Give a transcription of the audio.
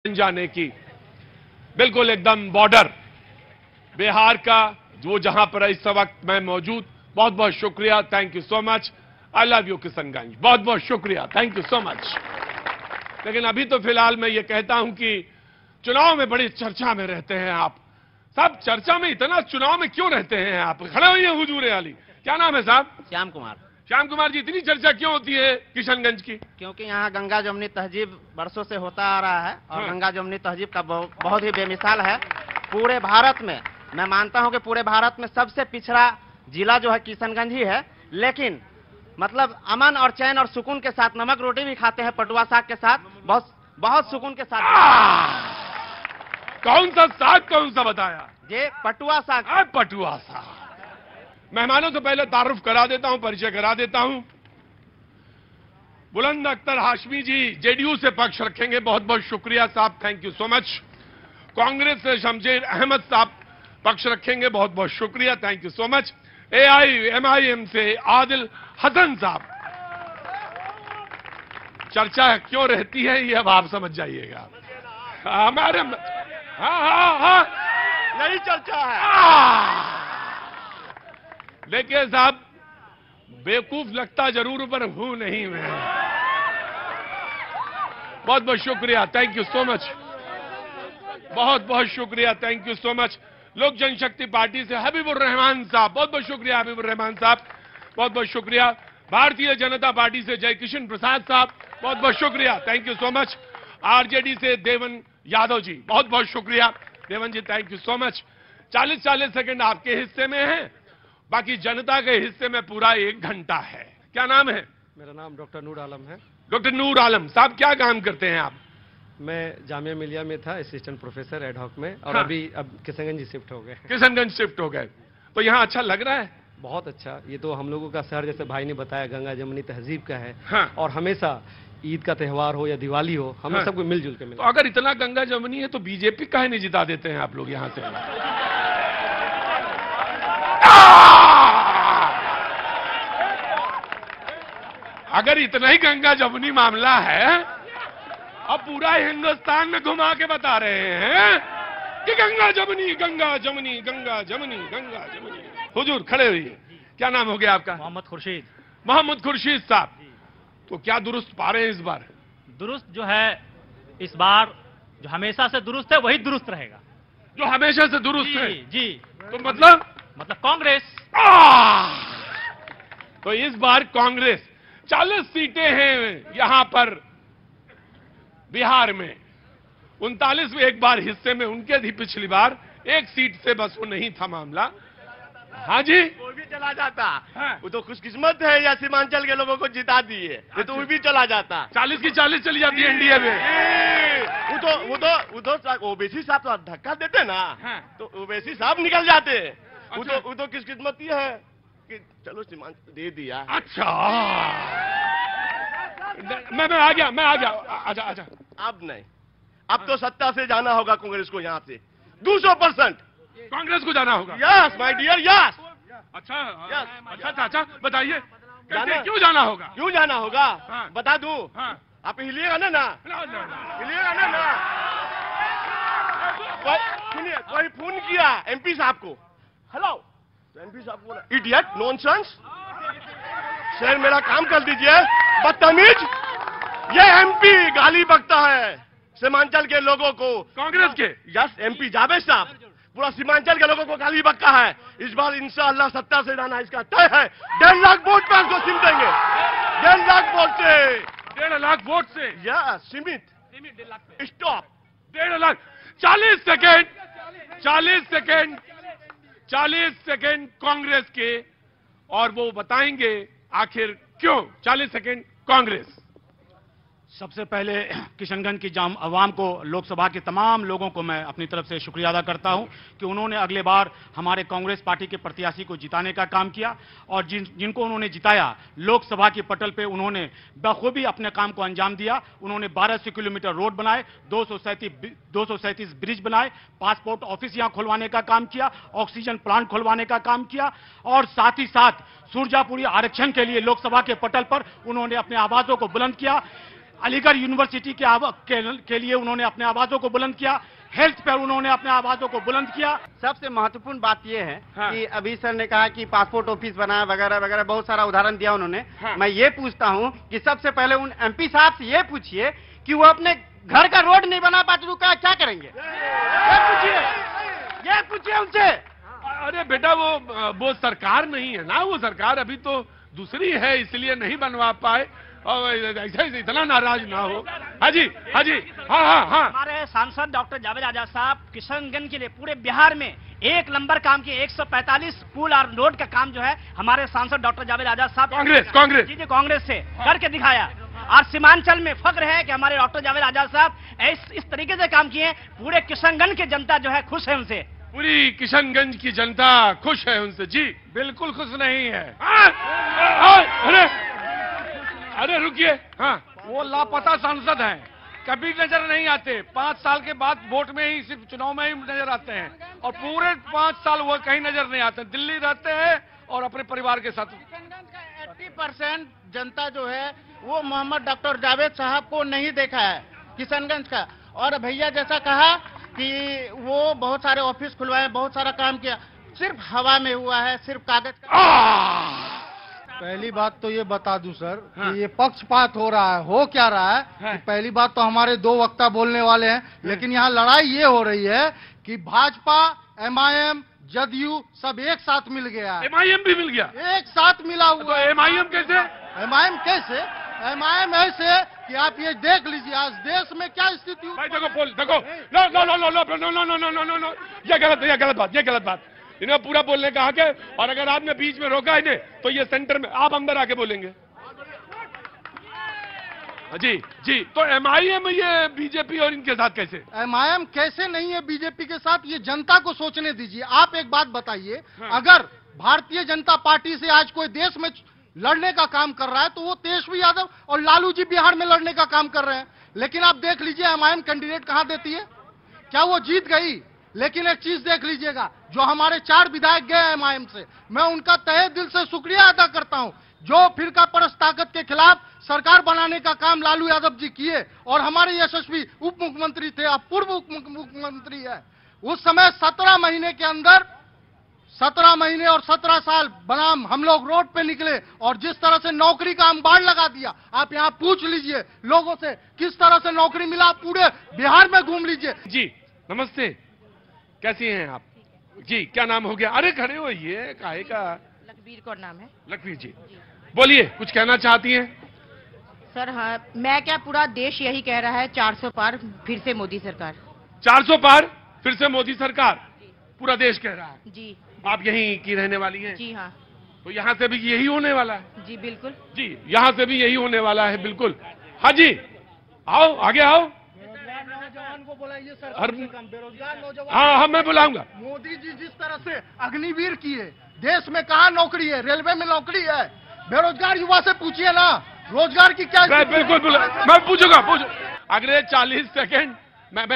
जाने की, बिल्कुल एकदम बॉर्डर बिहार का, जो जहां पर इस वक्त मैं मौजूद। बहुत बहुत शुक्रिया, thank you so much. I love you Kishanganj, बहुत बहुत शुक्रिया, थैंक यू सो मच। लेकिन अभी तो फिलहाल मैं ये कहता हूं कि चुनाव में बड़ी चर्चा में रहते हैं आप सब। चर्चा में इतना चुनाव में क्यों रहते हैं आप? खड़े हुए हैं हुजूर अली। क्या नाम है साहब? श्याम कुमार। श्याम कुमार जी, इतनी चर्चा क्यों होती है किशनगंज की? क्योंकि यहाँ गंगा जमुनी तहजीब बरसों से होता आ रहा है और हाँ। गंगा जमुनी तहजीब का बहुत ही बेमिसाल है पूरे भारत में। मैं मानता हूँ कि पूरे भारत में सबसे पिछड़ा जिला जो है किशनगंज ही है, लेकिन मतलब अमन और चैन और सुकून के साथ नमक रोटी भी खाते हैं पटुआ साग के साथ, बहुत बहुत सुकून के साथ। कौन सा साग, कौन सा बताया? ये पटुआ साग। पटुआ साग। मेहमानों से पहले तारुफ करा देता हूं, परिचय करा देता हूं। बुलंद अख्तर हाशमी जी जेडीयू से पक्ष रखेंगे, बहुत बहुत शुक्रिया साहब, thank you so much. Congress से शमशेर अहमद साहब पक्ष रखेंगे, बहुत बहुत शुक्रिया, thank you so much. AIMIM से आदिल हसन साहब। चर्चा क्यों रहती है ये अब आप समझ जाइएगा। हमारे हाँ यही चर्चा है। देखिए साहब, बेवकूफ लगता जरूर पर हूं नहीं मैं। बहुत बहुत शुक्रिया, थैंक यू सो मच, बहुत बहुत शुक्रिया, थैंक यू सो मच। लोक जनशक्ति पार्टी से हबीबुर रहमान साहब, बहुत बहुत शुक्रिया हबीबुर रहमान साहब, बहुत बहुत शुक्रिया। भारतीय जनता पार्टी से जय किशन प्रसाद साहब, बहुत बहुत शुक्रिया, thank you so much. RJD से देवन यादव जी, बहुत बहुत शुक्रिया Devan ji, thank you so much. 40-40 second आपके हिस्से में है, बाकी जनता के हिस्से में पूरा 1 घंटा है। क्या नाम है? मेरा नाम डॉक्टर नूर आलम है। डॉक्टर नूर आलम साहब, क्या काम करते हैं आप? मैं जामिया मिलिया में था असिस्टेंट प्रोफेसर एडहॉक में, और हाँ। अब किशनगंज शिफ्ट हो गए। किशनगंज शिफ्ट हो गए, तो यहाँ अच्छा लग रहा है? बहुत अच्छा। ये तो हम लोगों का शहर, जैसे भाई ने बताया, गंगा जमुनी तहजीब का है। हाँ। और हमेशा ईद का त्यौहार हो या दिवाली हो, हम हाँ। सबको मिलजुल के तो मिलते। अगर इतना गंगा जमुनी है तो बीजेपी काहे नहीं जिता देते हैं आप लोग यहाँ से? अगर इतना ही गंगा जमुनी मामला है, अब पूरा हिंदुस्तान में घुमा के बता रहे हैं कि गंगा जमुनी गंगा जमुनी गंगा जमुनी गंगा जमुनी। हुजूर खड़े हुई, क्या नाम हो गया आपका? मोहम्मद खुर्शीद। मोहम्मद खुर्शीद साहब, तो क्या दुरुस्त पा रहे हैं इस बार? दुरुस्त जो है इस बार, जो हमेशा से दुरुस्त है वही दुरुस्त रहेगा। जो हमेशा से दुरुस्त है? जी। तो मतलब कांग्रेस। तो इस बार कांग्रेस 40 सीटें हैं यहां पर बिहार में, 39 में एक बार हिस्से में उनके थी पिछली बार, 1 सीट से बस वो नहीं था मामला। हाँ जी, कोई भी चला जाता। हाँ। वो तो खुशकिस्मत है या सीमांचल के लोगों को जिता दिए, ये तो वो भी चला जाता। 40 की 40 चली जाती है एनडीए में। वो तो ओबीसी साहब तो धक्का देते ना, हाँ। तो ओबीसी साहब निकल जाते। अच्छा। वो तो किस्मत ये है कि चलो सीमांचल दे दिया। अच्छा, मैं आ गया। आजा। अब नहीं, अब तो सत्ता से जाना होगा कांग्रेस को यहाँ से 200%। कांग्रेस को जाना होगा? Yes my dear, yes. अच्छा, बताइए जाना- क्यों जाना होगा? क्यों जाना होगा? हाँ। बता दूं? हाँ। आप हिलिएगा ना? हिलिएगा ना? सुनिए, कोई फोन किया एमपी साहब को, हेलो, तो एमपी साहब बोला इडियट, नॉनसेंस, सर मेरा काम कर दीजिए, बदतमीज। ये एमपी गाली बकता है सीमांचल के लोगों को। कांग्रेस के? यस, एमपी जावेद साहब पूरा सीमांचल के लोगों को गाली बकता है। इस बार इंशाअल्लाह सत्ता से जाना इसका तय है। 1.5 लाख वोट पे उसको सिम देंगे, 1.5 लाख वोट से। 1.5 लाख वोट से? यस, सीमित, स्टॉप। 1.5 लाख। 40 सेकेंड कांग्रेस के, और वो बताएंगे आखिर क्यों। 40 सेकेंड कांग्रेस। सबसे पहले किशनगंज की जाम अवाम को, लोकसभा के तमाम लोगों को मैं अपनी तरफ से शुक्रिया अदा करता हूं कि उन्होंने अगले बार हमारे कांग्रेस पार्टी के प्रत्याशी को जिताने का काम किया, और जिनको उन्होंने जिताया लोकसभा की पटल पे उन्होंने बखूबी अपने काम को अंजाम दिया। उन्होंने 1200 किलोमीटर रोड बनाए, 237 ब्रिज बनाए, पासपोर्ट ऑफिस यहां खुलवाने का काम किया, ऑक्सीजन प्लांट खुलवाने का काम किया, और साथ ही साथ सुरजापुरी आरक्षण के लिए लोकसभा के पटल पर उन्होंने अपने आवाजों को बुलंद किया। अलीगढ़ यूनिवर्सिटी के लिए उन्होंने अपने आवाजों को बुलंद किया, हेल्थ पर उन्होंने अपने आवाजों को बुलंद किया। सबसे महत्वपूर्ण बात यह है हाँ। कि अभी सर ने कहा कि पासपोर्ट ऑफिस बनाया वगैरह वगैरह, बहुत सारा उदाहरण दिया उन्होंने। हाँ। मैं ये पूछता हूँ कि सबसे पहले उन एमपी साहब से ये पूछिए कि वो अपने घर का रोड नहीं बना पाते तो क्या करेंगे, ये पूछिए उनसे। अरे बेटा वो सरकार नहीं है ना, वो सरकार अभी तो दूसरी है, इसलिए नहीं बनवा पाए। और ऐसे इतना नाराज ना हो। हाँ जी, हाँ जी, हाँ हाँ हाँ। हमारे सांसद डॉक्टर जावेद आजाद साहब किशनगंज के लिए पूरे बिहार में एक नंबर काम किए। 145 पुल और रोड का काम जो है हमारे सांसद डॉक्टर जावेद आजाद साहब कांग्रेस जी कांग्रेस से करके दिखाया। और सीमांचल में फख्र है कि हमारे डॉक्टर जावेद आजाद साहब इस तरीके से काम किए, पूरे किशनगंज की जनता जो है खुश है उनसे। पूरी किशनगंज की जनता खुश है उनसे। जी बिल्कुल खुश नहीं है। अरे रुकिए। हाँ, वो लापता सांसद हैं, कभी नजर नहीं आते। 5 साल के बाद वोट में ही, सिर्फ चुनाव में ही नजर आते हैं, और पूरे 5 साल वो कहीं नजर नहीं आते। दिल्ली रहते हैं और अपने परिवार के साथ। किशनगंज का 80% जनता जो है वो मोहम्मद डॉक्टर जावेद साहब को नहीं देखा है किशनगंज का। और भैया जैसा कहा कि वो बहुत सारे ऑफिस खुलवाए, बहुत सारा काम किया, सिर्फ हवा में हुआ है, सिर्फ कागज का। पहली बात तो ये बता दूं सर हाँ। कि ये पक्षपात हो रहा है, हो क्या रहा है हाँ। कि पहली बात तो हमारे 2 वक्ता बोलने वाले हैं, लेकिन यहाँ लड़ाई ये हो रही है कि भाजपा, एमआईएम, जदयू सब एक साथ मिल गया है, एमआईएम भी मिल गया। एक साथ मिला हुआ तो है। एमआईएम कैसे? एमआईएम कैसे? एमआईएम ऐसे कि आप ये देख लीजिए आज देश में क्या स्थिति भाई देखो देखो, no no no no no no no no no no no no, ये गलत बात। इन्हें पूरा बोलने कहा के, और अगर आपने बीच में रोका इन्हें तो ये सेंटर में आप अंदर आके बोलेंगे। जी जी, तो एमआईएम ये बीजेपी और इनके साथ कैसे? एमआईएम कैसे नहीं है बीजेपी के साथ, ये जनता को सोचने दीजिए। आप एक बात बताइए, हाँ। अगर भारतीय जनता पार्टी से आज कोई देश में लड़ने का काम कर रहा है तो वो तेजस्वी यादव और लालू जी बिहार में लड़ने का काम कर रहे हैं। लेकिन आप देख लीजिए एमआईएम कैंडिडेट कहां देती है, क्या वो जीत गई? लेकिन एक चीज देख लीजिएगा, जो हमारे 4 विधायक गए एमआईएम से, मैं उनका तहे दिल से शुक्रिया अदा करता हूं। जो फिरका परस्त ताकत के खिलाफ सरकार बनाने का काम लालू यादव जी किए, और हमारे यशस्वी उप मुख्यमंत्री थे, अब पूर्व उप मुख्यमंत्री है, उस समय 17 महीने के अंदर 17 महीने और 17 साल बनाम हम लोग रोड पे निकले, और जिस तरह से नौकरी का अंबार लगा दिया। आप यहाँ पूछ लीजिए लोगों से किस तरह से नौकरी मिला, पूरे बिहार में घूम लीजिए। जी नमस्ते, कैसी हैं आप? जी क्या नाम हो गया? अरे खड़े हो, ये काहे का? लखबीर कौर नाम है। लखबीर जी बोलिए, कुछ कहना चाहती हैं? सर हाँ, मैं क्या पूरा देश यही कह रहा है, 400 पार फिर से मोदी सरकार। 400 पार फिर से मोदी सरकार, पूरा देश कह रहा है। जी आप यहीं की रहने वाली हैं? जी हाँ तो यहाँ से भी यही होने वाला है? जी बिल्कुल। जी यहाँ से भी यही होने वाला है, बिल्कुल। हाँ जी, आओ आगे आओ। नौजवान को बुलाइए सर, हर- कम से कम बेरोजगार नौजवान। हाँ मैं बुलाऊंगा। मोदी जी जिस तरह से अग्निवीर किए, देश में कहाँ नौकरी है? रेलवे में नौकरी है। बेरोजगार युवा से पूछिए ना, रोजगार की क्या स्थिति है? बिल्कुल मैं पूछूंगा। अगले 40 सेकंड मैं